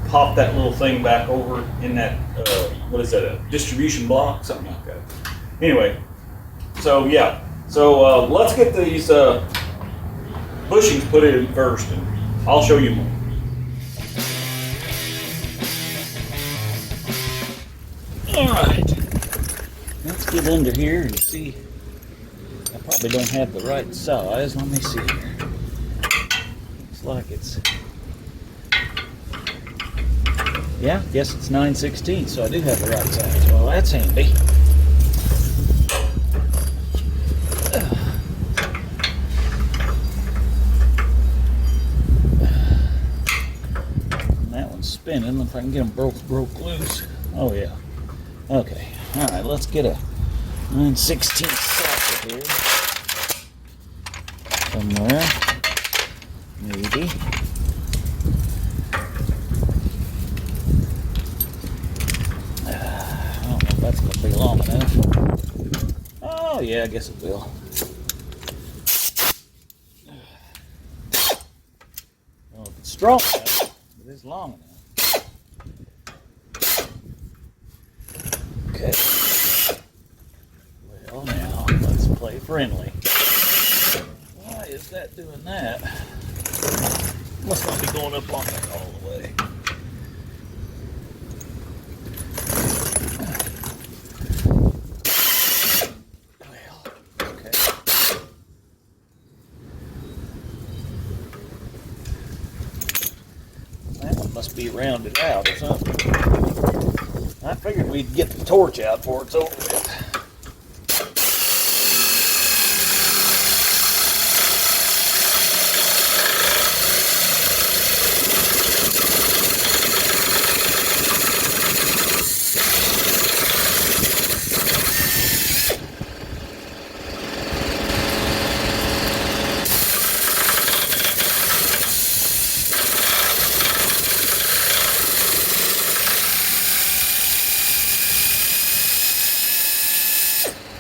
pop that little thing back over in that, what is that, a distribution block? Something like that. Anyway, so yeah. So let's get these bushings put in first, and I'll show you more. Alright, let's get under here and see. I probably don't have the right size. Let me see here. Looks like it's, yeah, guess it's 9/16, so I do have the right size. Well, that's handy. And that one's spinning. If I can get them broke loose. Oh yeah. Okay. All right. Let's get a 9/16 socket here somewhere. Maybe. I don't know if that's going to be long enough. Oh, yeah, I guess it will. Well, if it's strong enough, it is long enough. Okay. Well, now, let's play friendly. Why is that doing that? Must not be going up on that all the way. Well, okay. That one must be rounded out or something. I figured we'd get the torch out before it's over with.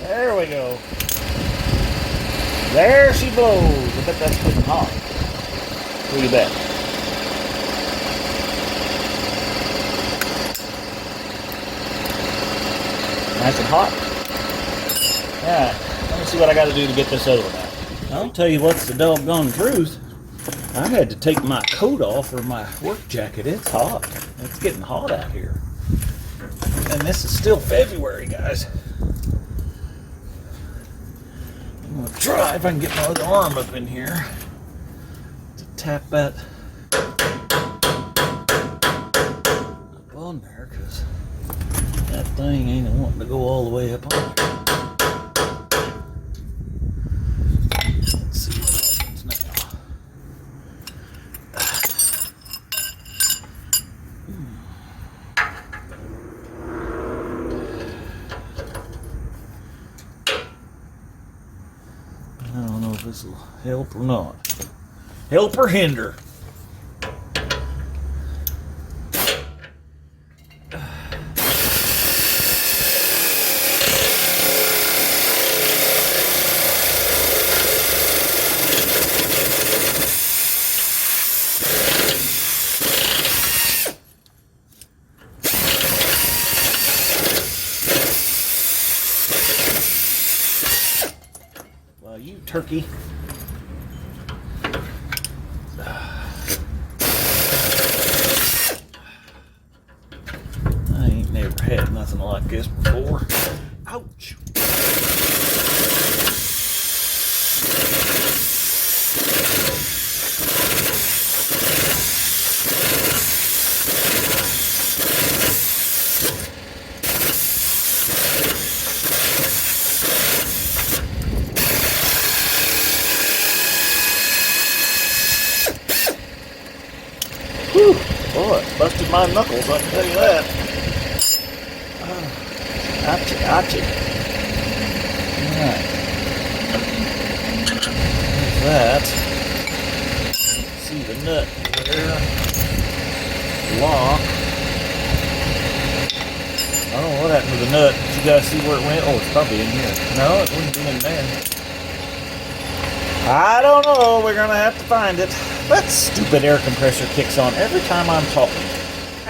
There we go. There she blows. I bet that's getting hot. Look at that. Nice and hot. Alright, let me see what I got to do to get this over now. I'll tell you what's the doggone truth. I had to take my coat off for my work jacket. It's hot. It's getting hot out here. And this is still February, guys. I'm going to try if I can get my other arm up in here to tap that up on there, because that thing ain't wanting to go all the way up on there. Let's see what happens now. I don't know if this will help or not. Help or hinder. Well, you turkey. I ain't never had nothing like this before. Ouch. Whew, boy, it busted my knuckles, I can tell you that. Ouchie, ouchie. Alright. There's that. See the nut there. Lock. I don't know what happened to the nut. Did you guys see where it went? Oh, it's probably in here. No, it wouldn't be in there. I don't know. We're going to have to find it. That stupid air compressor kicks on every time I'm talking.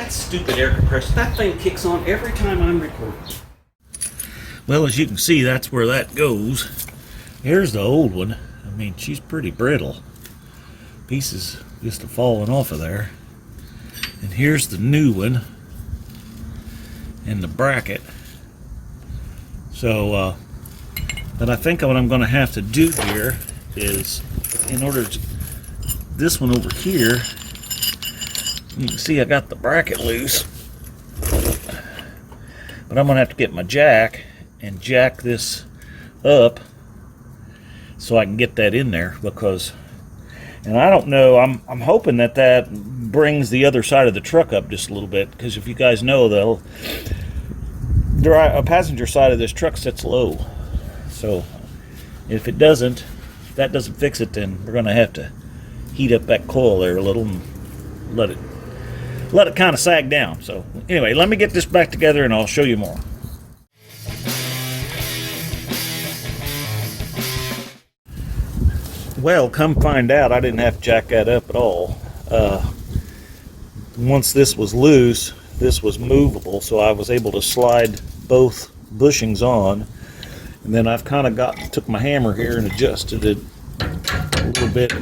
that stupid air compressor. That thing kicks on every time I'm recording. Well, as you can see, that's where that goes. Here's the old one. I mean, she's pretty brittle. Pieces just have fallen off of there. And here's the new one. And the bracket. So, but I think what I'm going to have to do here is, in order to, this one over here, you can see I got the bracket loose. But I'm going to have to get my jack and jack this up so I can get that in there, because, and I don't know, I'm hoping that that brings the other side of the truck up just a little bit, because if you guys know, a passenger side of this truck sits low. So if it doesn't, if that doesn't fix it, then we're going to have to heat up that coil there a little and let it kind of sag down. So anyway, let me get this back together and I'll show you more. Well, come find out, I didn't have to jack that up at all. Once this was loose, this was movable, so I was able to slide both bushings on. And then I've kind of took my hammer here and adjusted it a little bit,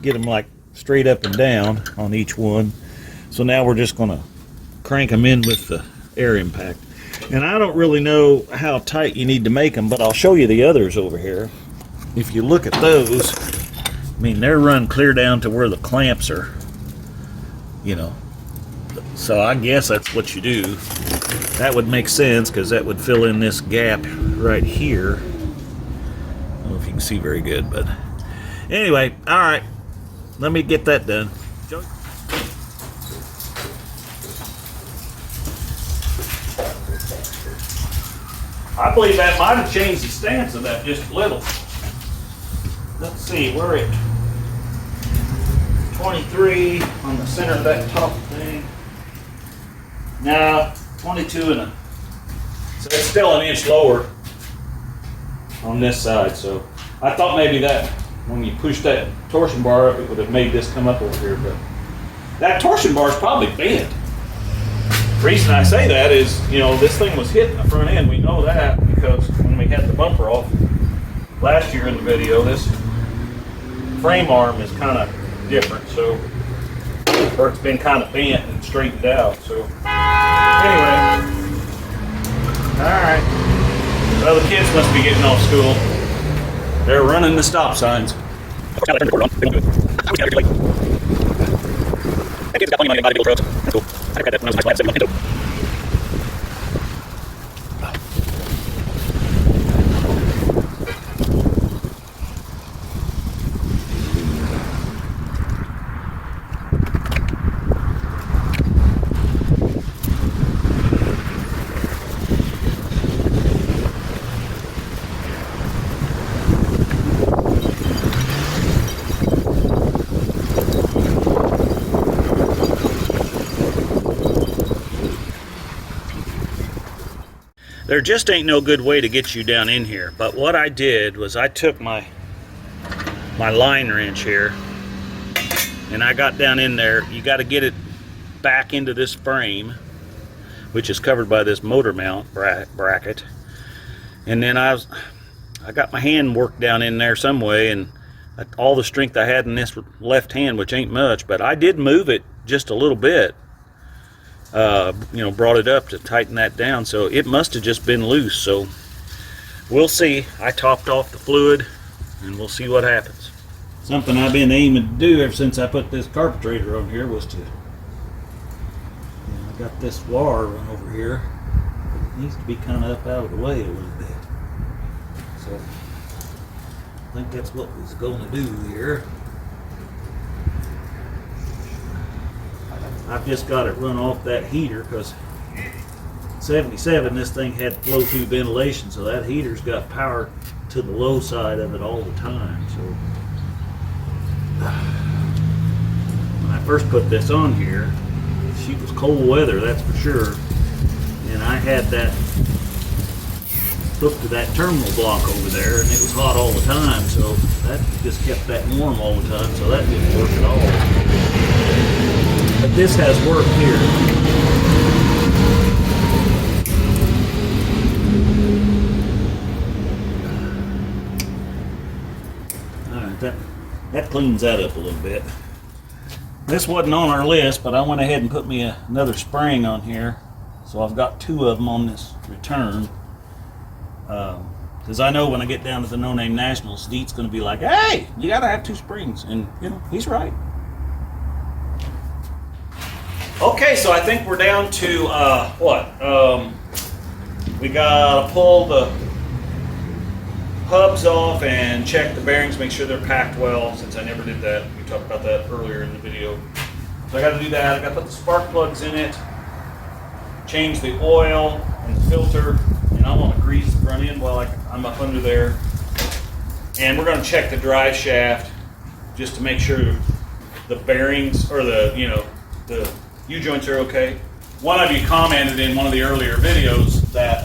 get them like straight up and down on each one. So now we're just going to crank them in with the air impact. And I don't really know how tight you need to make them, but I'll show you the others over here. If you look at those, I mean, they're run clear down to where the clamps are, you know. So I guess that's what you do. That would make sense, because that would fill in this gap right here. I don't know if you can see very good, but anyway, all right. Let me get that done. I believe that might have changed the stance of that just a little. Let's see, we're at 23 on the center of that top thing. Now 22 and so it's still an inch lower on this side. So I thought maybe that when you push that torsion bar up, it would have made this come up over here, but that torsion bar is probably bent. The reason I say that is, you know, this thing was hit in the front end. We know that because when we had the bumper off last year in the video, this frame arm is kind of different, so, or it's been kind of bent and straightened out. So anyway, all right. Well, the kids must be getting off school. They're running the stop signs. That kid's got plenty of money to buy the big old trucks. That's cool. I got that when I was in high school. I had 7 months. There just ain't no good way to get you down in here, but what I did was I took my line wrench here and I got down in there. You got to get it back into this frame, which is covered by this motor mount bracket, and then I got my hand worked down in there some way, and all the strength I had in this left hand, which ain't much, but I did move it just a little bit. You know, brought it up to tighten that down, so it must have just been loose. So we'll see. I topped off the fluid and we'll see what happens. Something I've been aiming to do ever since I put this carburetor on here was to, I got this wire run over here. It needs to be kind of up out of the way a little bit. So I think that's what we're going to do here. I've just got it run off that heater because 77, this thing had flow through ventilation, so that heater's got power to the low side of it all the time. So when I first put this on here, she was cold weather, that's for sure, and I had that hooked to that terminal block over there, and it was hot all the time, so that just kept that warm all the time, so that didn't work at all. But this has worked here. cleans that up a little bit. This wasn't on our list, but I went ahead and put me another spring on here. So I've got 2 of them on this return. Because I know when I get down to the No Name Nationals, Deet's going to be like, hey, you got to have 2 springs. And, you know, he's right. Okay, so I think we're down to, we got to pull the hubs off and check the bearings, make sure they're packed well, since I never did that. We talked about that earlier in the video. So I got to do that. I got to put the spark plugs in it, change the oil and the filter, and I want to grease the front end while I'm up under there. And we're going to check the drive shaft just to make sure the bearings or the U-joints are okay. One of you commented in one of the earlier videos that,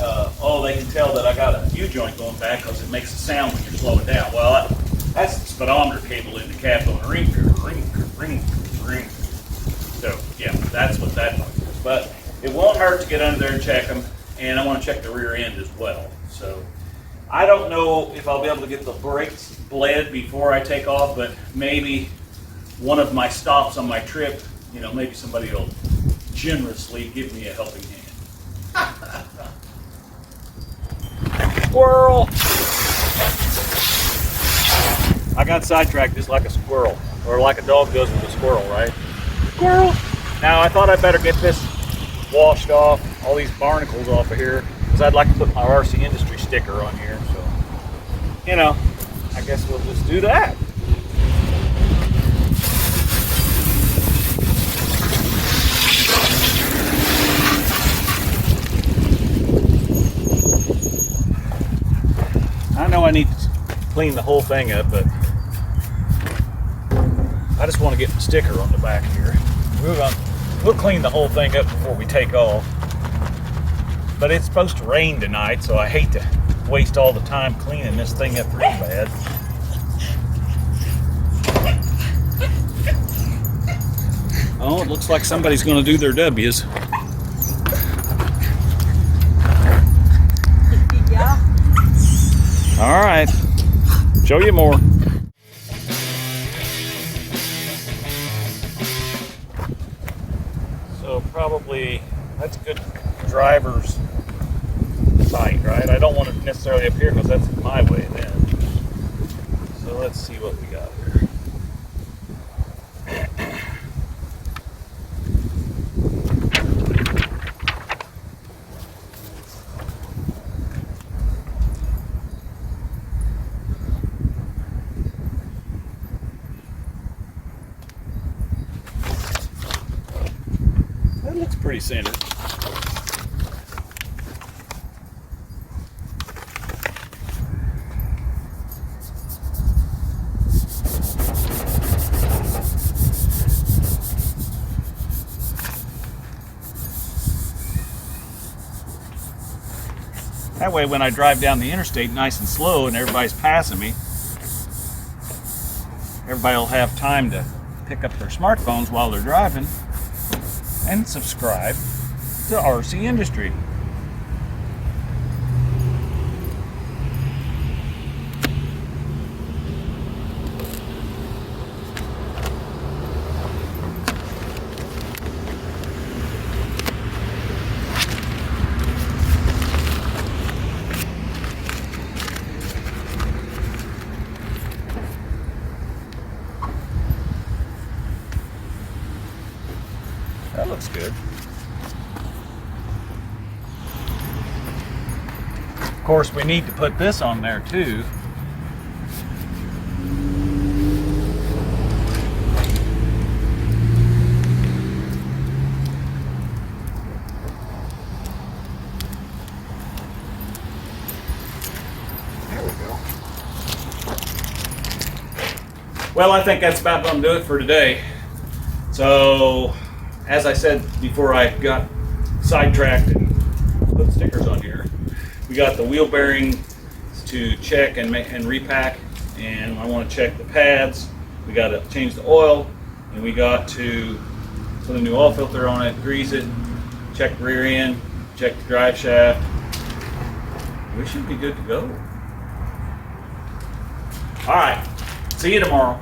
they can tell that I got a U-joint going back because it makes a sound when you're slowing down. Well, that's the speedometer cable in the cab going ring, ring, ring, ring. So, yeah, that's what that is. But it won't hurt to get under there and check them, and I want to check the rear end as well. So, I don't know if I'll be able to get the brakes bled before I take off, but maybe one of my stops on my trip, maybe somebody will generously give me a helping hand. Squirrel! I got sidetracked just like a squirrel, or like a dog does with a squirrel, right? Squirrel! Now I thought I'd better get this washed off, all these barnacles off of here, because I'd like to put my RCindustry sticker on here, so, I guess we'll just do that. I know I need to clean the whole thing up, but I just want to get the sticker on the back here. We'll clean the whole thing up before we take off. But it's supposed to rain tonight, so I hate to waste all the time cleaning this thing up real bad. Oh, it looks like somebody's going to do their W's. Yeah. All right, show you more. So probably that's good driver's sight, right? I don't want it necessarily up here because that's my way then. So let's see what we got here. That looks pretty centered. That way when I drive down the interstate nice and slow and everybody's passing me, everybody will have time to pick up their smartphones while they're driving and subscribe to RCindustry. That looks good. Of course, we need to put this on there too. There we go. Well, I think that's about going to do it for today. So, as I said before I got sidetracked and put stickers on here, we got the wheel bearings to check and repack, and I want to check the pads. We got to change the oil, and we got to put a new oil filter on it, grease it, check the rear end, check the drive shaft. We should be good to go. All right, see you tomorrow.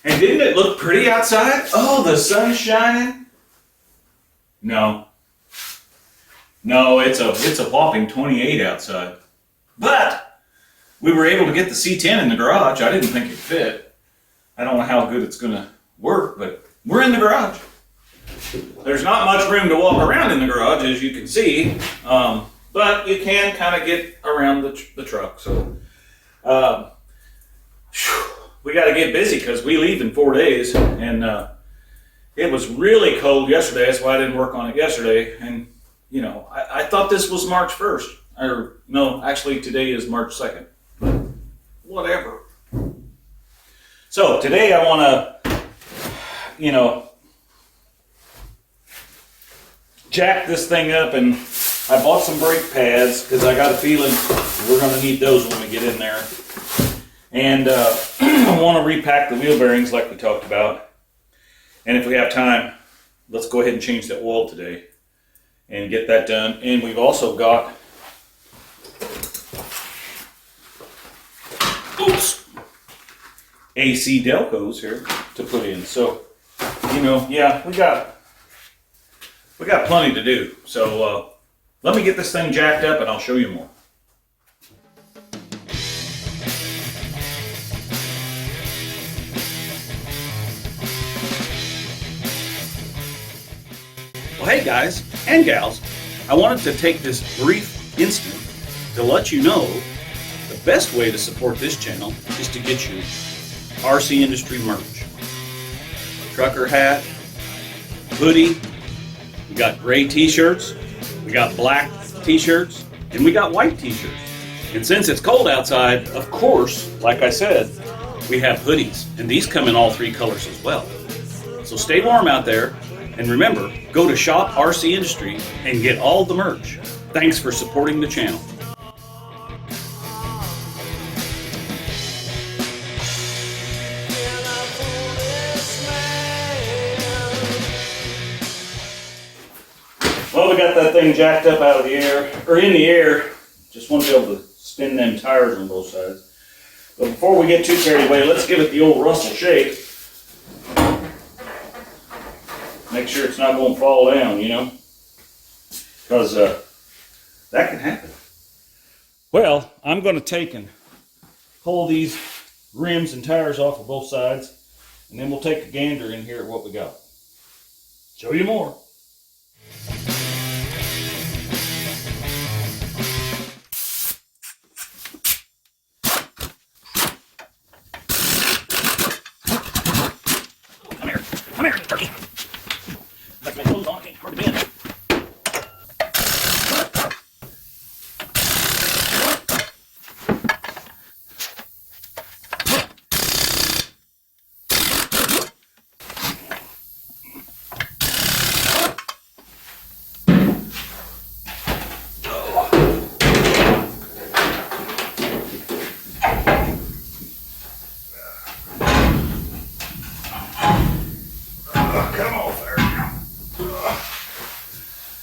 And didn't it look pretty outside? Oh, the sun's shining. No, it's a whopping 28 outside. But we were able to get the C10 in the garage. I didn't think it fit. I don't know how good it's going to work, but we're in the garage. There's not much room to walk around in the garage, as you can see, but you can kind of get around the truck. So we got to get busy because we leave in 4 days, and it was really cold yesterday. That's why I didn't work on it yesterday. And you know, I thought this was March 1st, or no, actually today is March 2nd. Whatever. So today I want to, you know, jack this thing up, and I bought some brake pads because I got a feeling we're going to need those when we get in there. And I want to repack the wheel bearings like we talked about. And if we have time, let's go ahead and change the oil today and get that done. And we've also got, AC Delcos here to put in. So, you know, yeah, we got plenty to do. So let me get this thing jacked up and I'll show you more. Well, hey guys and gals, I wanted to take this brief instant to let you know the best way to support this channel is to get you RCindustry merch. Trucker hat, hoodie, we got gray t-shirts, we got black t-shirts, and we got white t-shirts. And since it's cold outside, of course, like I said, we have hoodies, and these come in all 3 colors as well. So stay warm out there, and remember, go to Shop RCindustry and get all the merch. Thanks for supporting the channel. Well, we got that thing jacked up out of the air, or in the air. Just want to be able to spin them tires on both sides. But before we get too carried away, let's give it the old Russell shake. Make sure it's not going to fall down, you know, because that can happen. Well, I'm going to take and pull these rims and tires off of both sides, and then we'll take a gander in here at what we got. Show you more. Come here, turkey. Like my clothes on, hard to bend.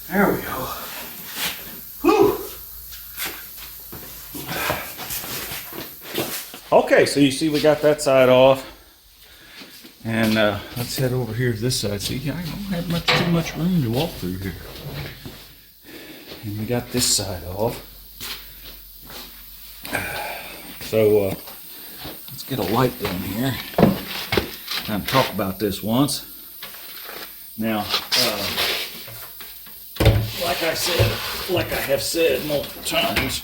There we go. Whew. Okay, so you see we got that side off. And let's head over here to this side. See, I don't have too much room to walk through here. And we got this side off. So let's get a light down here. Time to talk about this once. Now, like I have said multiple times,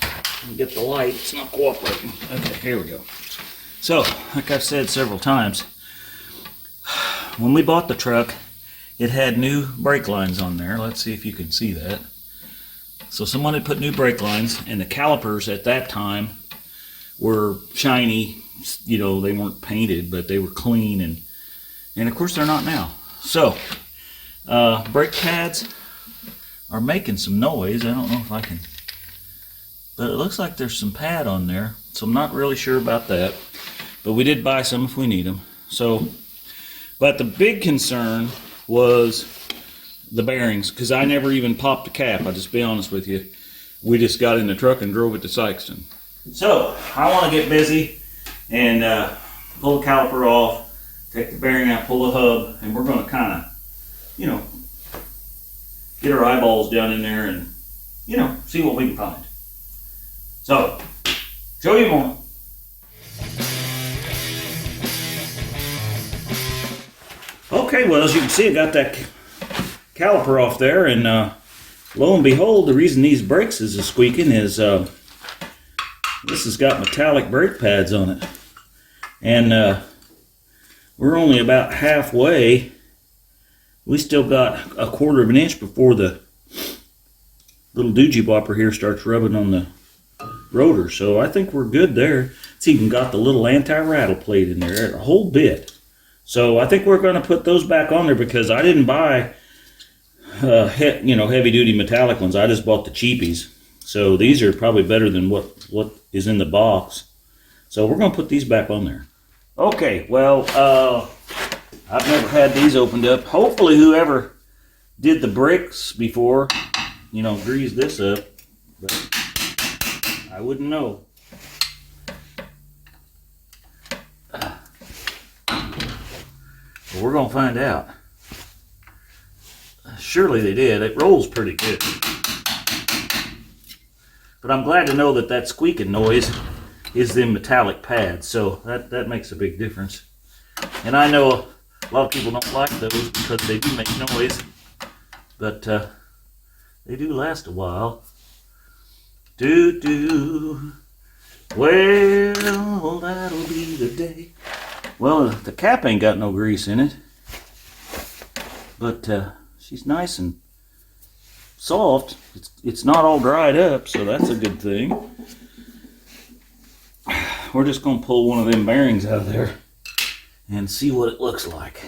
get the light, it's not cooperating. Okay, here we go. So, like I've said several times, when we bought the truck, it had new brake lines on there. Let's see if you can see that. So someone had put new brake lines, and the calipers at that time were shiny. You know, they weren't painted, but they were clean, and of course they're not now. So, brake pads are making some noise. I don't know if I can, but it looks like there's some pad on there, so I'm not really sure about that, but we did buy some if we need them. So, but the big concern was the bearings, because I never even popped a cap. I'll just be honest with you, we just got in the truck and drove it to Sikeston. So I want to get busy and pull the caliper off, take the bearing out, pull the hub, and we're going to kind of, you know, get our eyeballs down in there and, you know, see what we can find. So, show you more. Okay, well, as you can see, I got that caliper off there, and lo and behold, the reason these brakes is squeaking is this has got metallic brake pads on it. And we're only about halfway. We still got a 1/4 of an inch before the little doogie bopper here starts rubbing on the rotor. So I think we're good there. It's even got the little anti-rattle plate in there, a whole bit. So I think we're going to put those back on there because I didn't buy heavy-duty metallic ones. I just bought the cheapies. So these are probably better than what is in the box. So we're going to put these back on there. Okay, well, I've never had these opened up. Hopefully whoever did the brakes before, you know, greased this up. But I wouldn't know. But we're going to find out. Surely they did. It rolls pretty good. But I'm glad to know that that squeaking noise is the metallic pads. So that makes a big difference. And I know a lot of people don't like those because they do make noise. But they do last a while. Doo-doo. Well, that'll be the day. Well, the cap ain't got no grease in it. But she's nice and soft. It's not all dried up, so that's a good thing. We're just going to pull one of them bearings out of there and see what it looks like.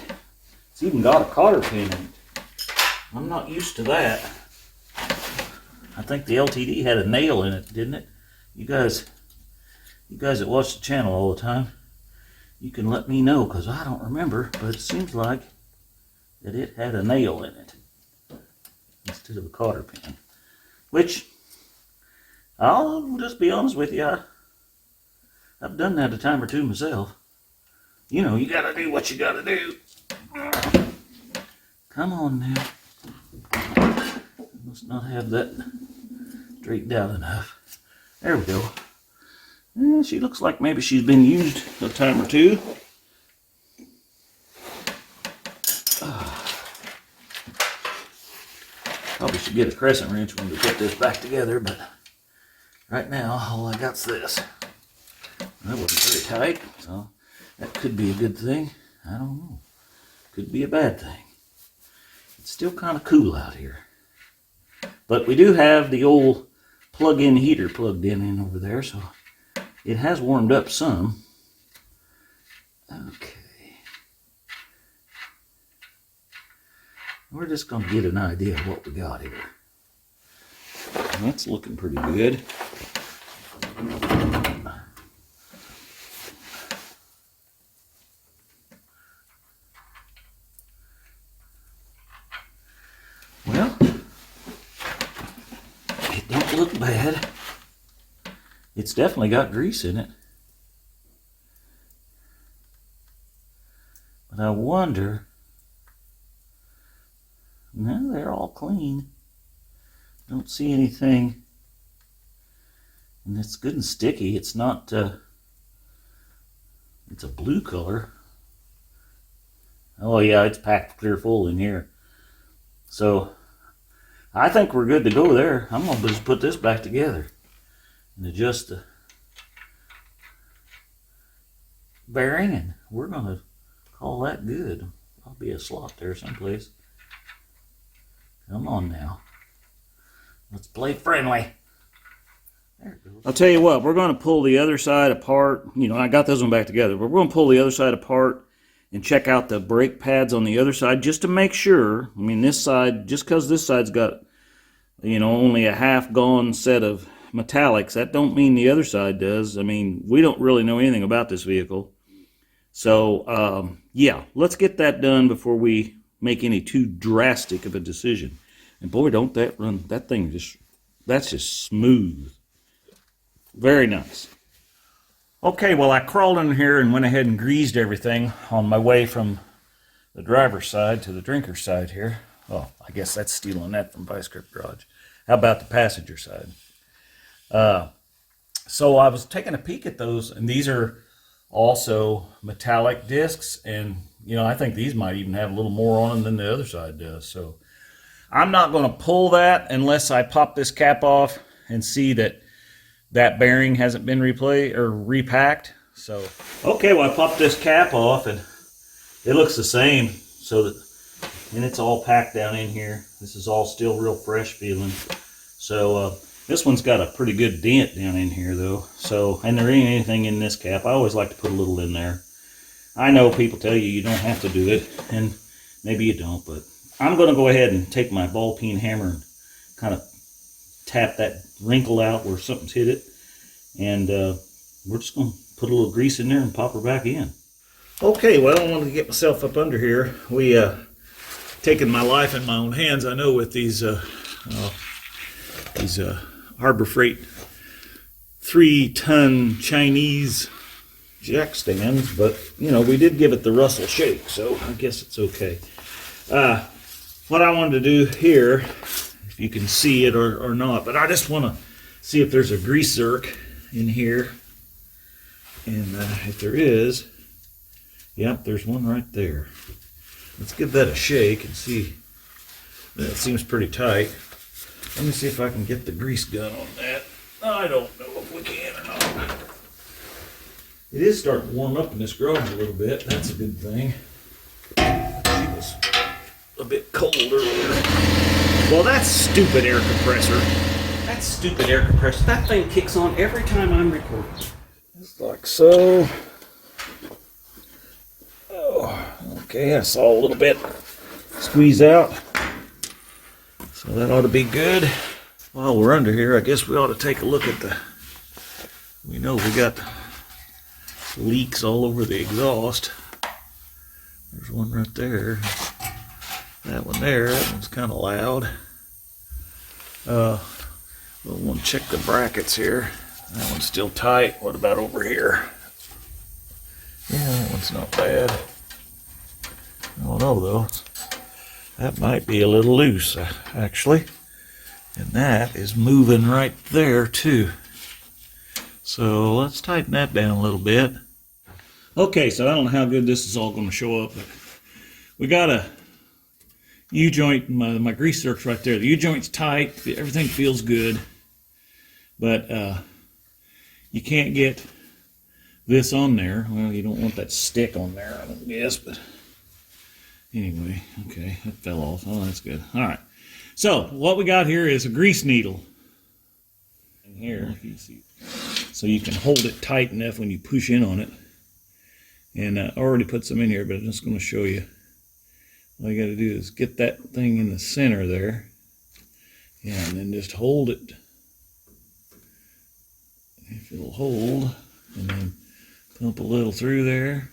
It's even got a cotter pin in it. I'm not used to that. I think the LTD had a nail in it, didn't it? You guys that watch the channel all the time, you can let me know because I don't remember, but it seems like that it had a nail in it instead of a cotter pin. Which, I'll just be honest with you, I've done that a time or two myself. You know, you gotta do what you gotta do. Come on now. Must not have that straightened out enough. There we go. Yeah, she looks like maybe she's been used a time or two. Probably should get a crescent wrench when we put this back together, but right now all I got's this. That wasn't very tight, so that could be a good thing. I don't know. Could be a bad thing. It's still kind of cool out here. But we do have the old plug-in heater plugged in over there, so it has warmed up some. Okay. We're just going to get an idea of what we got here. That's looking pretty good. Well, it don't look bad. It's definitely got grease in it. But I wonder... No, they're all clean. Don't see anything. And it's good and sticky. It's not, it's a blue color. Oh yeah, it's packed clear full in here. So, I think we're good to go there. I'm going to just put this back together and adjust the bearing, and we're going to call that good. There'll be a slot there someplace. Come on now. Let's play friendly. There it goes. I'll tell you what, we're going to pull the other side apart. You know, I got this one back together, but we're going to pull the other side apart and check out the brake pads on the other side just to make sure. I mean, this side, just because this side's got, you know, only a half gone set of metallics, that don't mean the other side does. I mean, we don't really know anything about this vehicle. So, yeah, let's get that done before we make any too drastic of a decision. And boy, don't that run, that thing just, that's just smooth. Very nice. Okay, well, I crawled in here and went ahead and greased everything on my way from the driver's side to the drinker's side here. Oh, I guess that's stealing that from Vice Grip Garage. How about the passenger side? So I was taking a peek at those, and these are also metallic discs, and I think these might even have a little more on them than the other side does. So I'm not going to pull that unless I pop this cap off and see that that bearing hasn't been repacked. So okay, well, I popped this cap off and it looks the same. And it's all packed down in here. This is all still real fresh feeling. So this one's got a pretty good dent down in here though. So, and there ain't anything in this cap. I always like to put a little in there. I know people tell you don't have to do it, and maybe you don't, but I'm going to go ahead and take my ball peen hammer and kind of tap that wrinkle out where something's hit it. And we're just going to put a little grease in there and pop her back in. Okay, well, I wanted to get myself up under here. We taken my life in my own hands, I know, with these Harbor Freight 3-ton Chinese jack stands, but we did give it the Russell shake, so I guess it's okay. What I wanted to do here, if you can see it or not, but I just want to see if there's a grease zerk in here, and if there is, yep, there's one right there. Let's give that a shake and see. That seems pretty tight. Let me see if I can get the grease gun on that. I don't know if we can or not. It is starting to warm up in this garage a little bit. That's a good thing. It was a bit cold earlier. Well, that's stupid air compressor. That's stupid air compressor. That thing kicks on every time I'm recording. Just like so. Okay, I saw a little bit squeeze out, so that ought to be good. While we're under here, I guess we ought to take a look at we know we got leaks all over the exhaust. There's one right there. That one there, that one's kind of loud. We'll want to check the brackets here. That one's still tight. What about over here? Yeah, that one's not bad. I don't know though. That might be a little loose actually. And that is moving right there too. So let's tighten that down a little bit. Okay, so I don't know how good this is all going to show up, but we got a U-joint, my grease zerk's right there. The U-joint's tight, everything feels good, but you can't get this on there. Well, you don't want that stick on there, I don't guess, but anyway, okay, that fell off. Oh, that's good. All right. So what we got here is a grease needle in here, if you see, so you can hold it tight enough when you push in on it. And I already put some in here, but I'm just going to show you. All you got to do is get that thing in the center there, yeah, and then just hold it. If it'll hold, and then pump a little through there.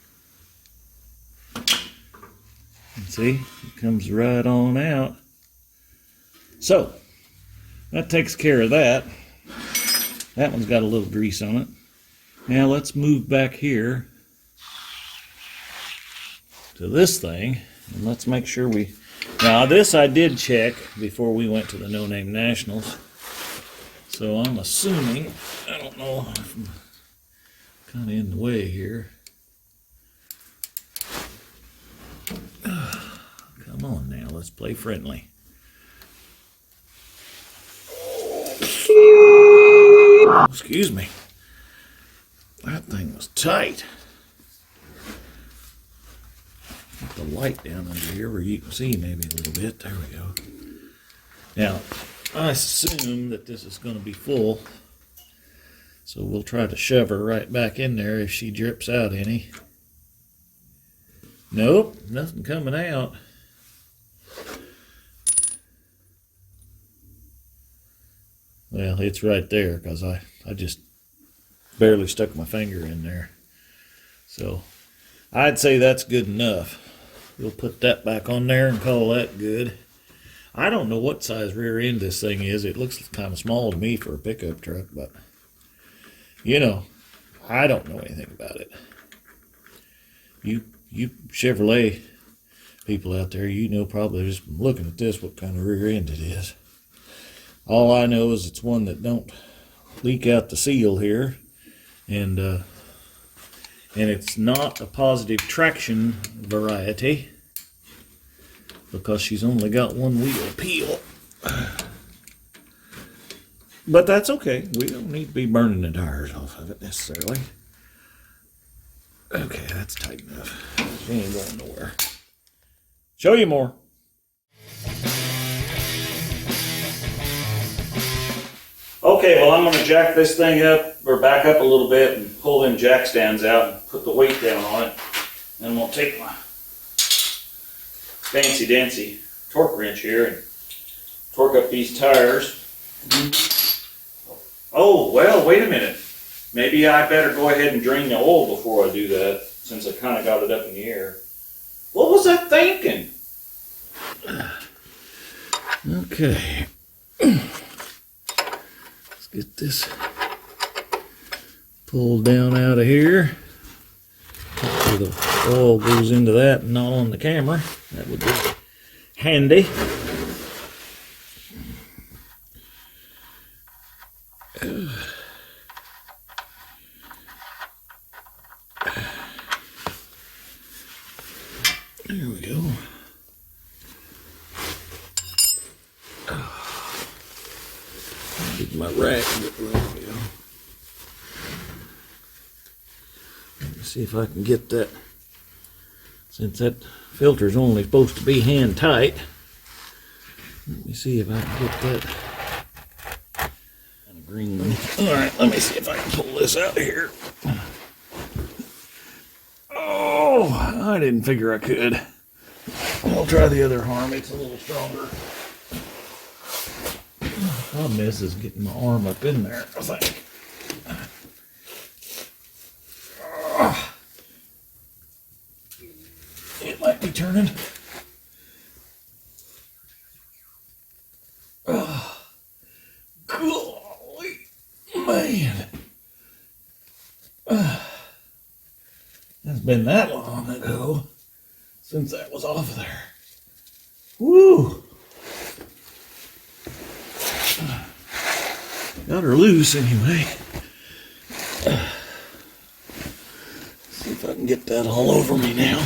And see, it comes right on out. So, that takes care of that. That one's got a little grease on it. Now let's move back here to this thing, and let's make sure now this I did check before we went to the No Name Nationals. So I'm assuming, I don't know, I'm kind of in the way here. Come on now, let's play friendly. Excuse me. That thing was tight. Put the light down under here where you can see maybe a little bit. There we go. Now, I assume that this is going to be full. So we'll try to shove her right back in there if she drips out any. Nope, nothing coming out. Well, it's right there because I just barely stuck my finger in there. So I'd say that's good enough. We'll put that back on there and call that good. I don't know what size rear end this thing is. It looks kind of small to me for a pickup truck, but you know, I don't know anything about it. You Chevrolet people out there, you know probably just from looking at this what kind of rear end it is. All I know is it's one that don't leak out the seal here, and it's not a positive traction variety because she's only got one wheel peel. But that's okay. We don't need to be burning the tires off of it necessarily. Okay, that's tight enough. She ain't going nowhere. Show you more. Okay, well, I'm going to jack this thing up, or back up a little bit, and pull them jack stands out and put the weight down on it. Then we'll take my fancy dancy torque wrench here and torque up these tires. Oh, well, wait a minute. Maybe I better go ahead and drain the oil before I do that, since I kind of got it up in the air. What was I thinking? Okay. Let's get this pulled down out of here. Hopefully the oil goes into that and not on the camera. That would be handy. There we go. Get my rack. There we go. Let me see if I can get that. Since that filter's only supposed to be hand tight, let me see if I can get that. And a green one. All right, let me see if I can pull this out here. Oh, I didn't figure I could. I'll try the other arm. It's a little stronger. Problem is getting my arm up in there, I think. It might be turning. Golly, man. It's been that long ago since that was off there. Woo! Got her loose anyway. See if I can get that all over me now.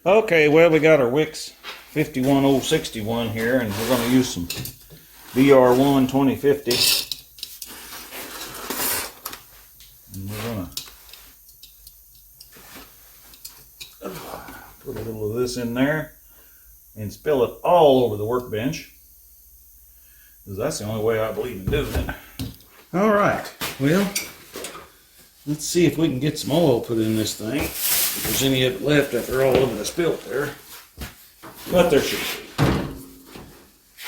Okay, well, we got our Wix 51061 here, and we're going to use some VR1 2050. And we're going to put a little of this in there and spill it all over the workbench, because that's the only way I believe in doing it. All right, well, let's see if we can get some oil put in this thing. If there's any of it left after all of it is spilt there. But there should be.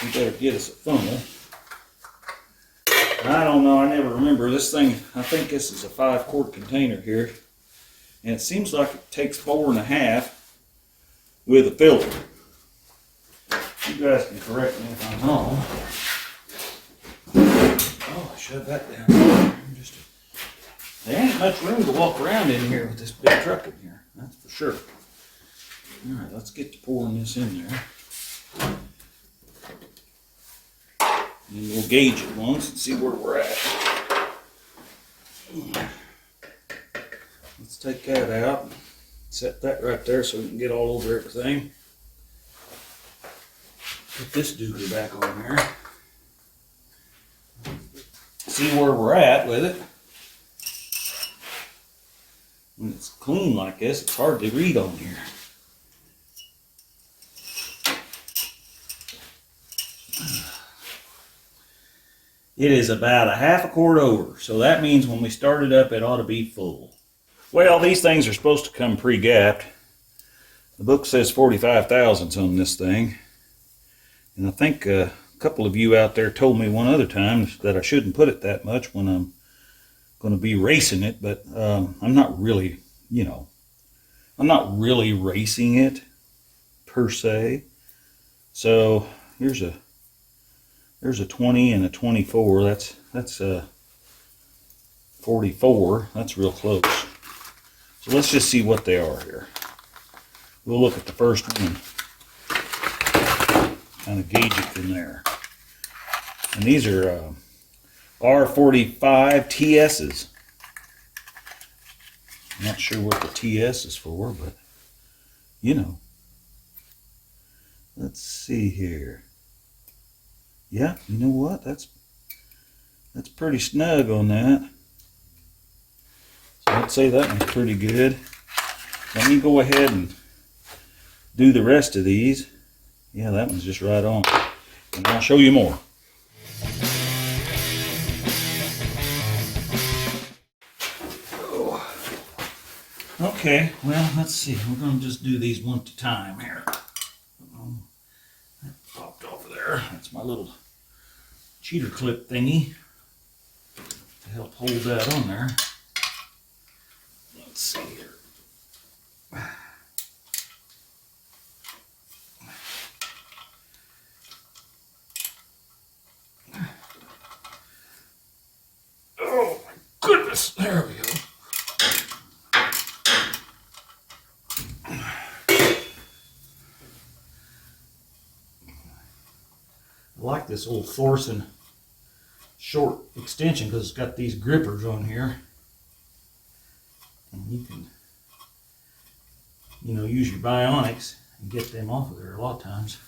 We better get us a funnel. I don't know, I never remember. This thing, I think this is a 5-quart container here. And it seems like it takes 4.5 with a filter. You guys can correct me if I'm wrong. Oh, I shoved that down. There ain't much room to walk around in here with this big truck in here, that's for sure. All right, let's get to pouring this in there. And we'll gauge it once and see where we're at. Let's take that out. Set that right there so we can get all over everything. Put this dookie back on there. See where we're at with it. When it's clean like this, it's hard to read on here. It is about a 1/2 quart over, so that means when we start it up, it ought to be full. Well, these things are supposed to come pre-gapped. The book says 45 thousandths on this thing, and I think a couple of you out there told me one other time that I shouldn't put it that much when I'm going to be racing it, but I'm not really, I'm not really racing it per se. So here's a 20 and a 24. That's a 44. That's real close. So let's just see what they are here. We'll look at the first one, kind of gauge it from there. And these are R45 TS's. I'm not sure what the TS is for, but let's see here. Yeah, you know what? That's pretty snug on that. So I'd say that one's pretty good. Let me go ahead and do the rest of these. Yeah, that one's just right on. And I'll show you more. Okay, well, let's see. We're going to just do these one at a time here. That popped off of there. That's my little cheater clip thingy to help hold that on there. Let's see here. Oh my goodness, there we go. I like this old Thorson short extension because it's got these grippers on here, and you can use your bionics and get them off of there a lot of times.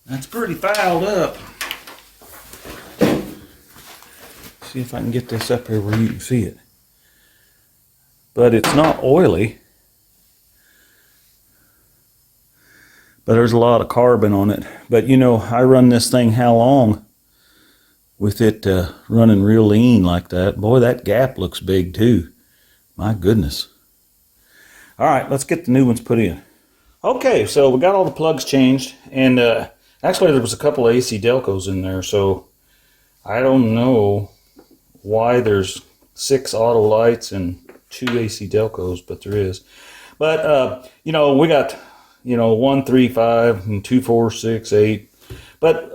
That's pretty filed up. See if I can get this up here where you can see it, but it's not oily. But there's a lot of carbon on it. But I run this thing how long with it running real lean like that. Boy, that gap looks big too. My goodness. All right, let's get the new ones put in. Okay, so we got all the plugs changed. And actually there was a couple of AC Delcos in there. So I don't know why there's 6 auto lights and 2 AC Delcos, but there is. But, we got 1, 3, 5, and 2, 4, 6, 8. But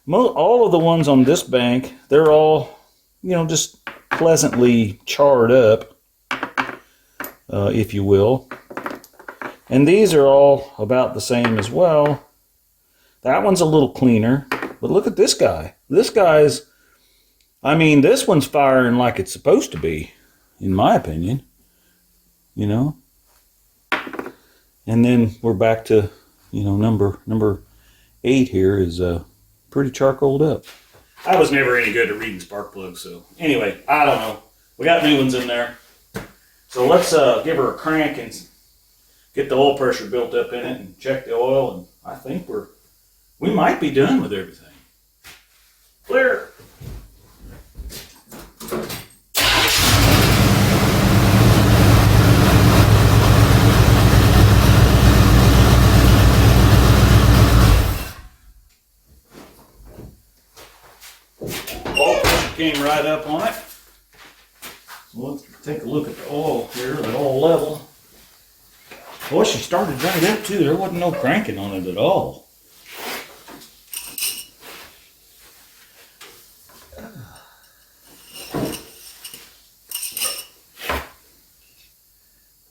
all of the ones on this bank, they're all, just pleasantly charred up, if you will. And these are all about the same as well. That one's a little cleaner. But look at this guy. This guy's, this one's firing like it's supposed to be, in my opinion. And then we're back to, number 8 here is pretty charcoaled up. I was never any good at reading spark plugs, so anyway, I don't know. We got new ones in there. So let's give her a crank and get the oil pressure built up in it and check the oil, and I think we might be done with everything. Clear. Came right up on it. So let's take a look at the oil here, the oil level. Boy, she started right up too. There wasn't no cranking on it at all.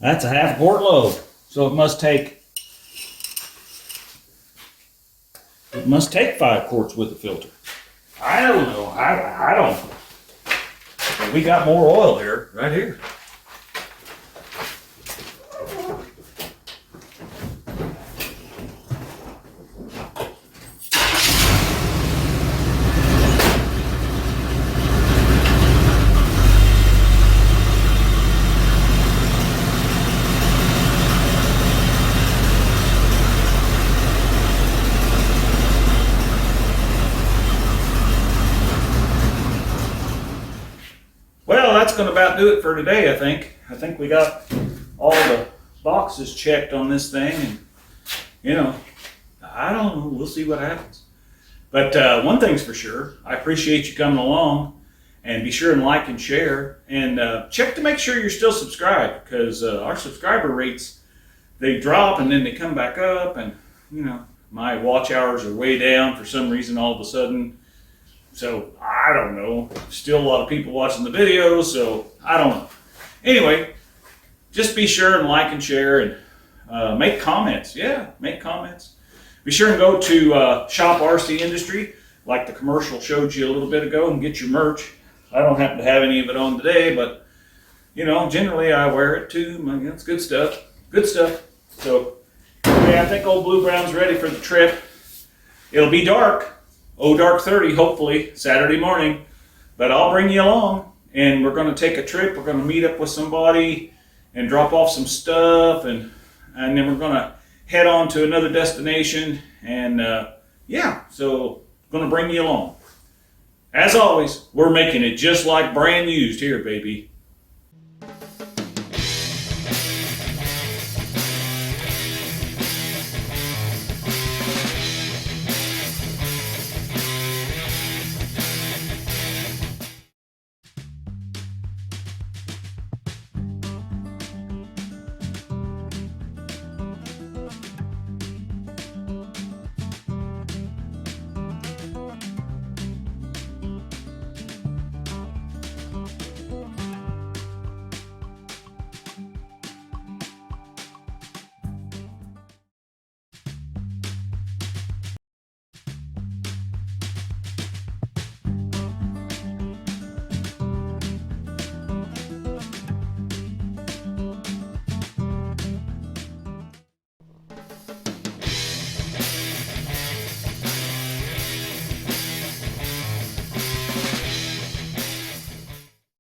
That's a half quart load. So it must take 5 quarts with the filter. I don't know. I don't. But we got more oil here, right here. That's going to about do it for today, I think. I think we got all the boxes checked on this thing, and I don't know. We'll see what happens. But one thing's for sure, I appreciate you coming along, and be sure and like and share, and check to make sure you're still subscribed, because our subscriber rates, they drop and then they come back up, and you know, my watch hours are way down for some reason all of a sudden. So I don't know. Still a lot of people watching the videos, so I don't know. Anyway, just be sure and like and share, and make comments. Yeah, make comments. Be sure and go to Shop RCindustry, like the commercial showed you a little bit ago, and get your merch. I don't happen to have any of it on today, but you know, generally I wear it too. It's good stuff. Good stuff. So anyway, I think old Blue Brown's ready for the trip. It'll be dark. Oh, dark 30, hopefully, Saturday morning. But I'll bring you along, and we're going to take a trip. We're going to meet up with somebody and drop off some stuff, and then we're going to head on to another destination, and yeah, so going to bring you along. As always, we're making it just like brand used here, baby.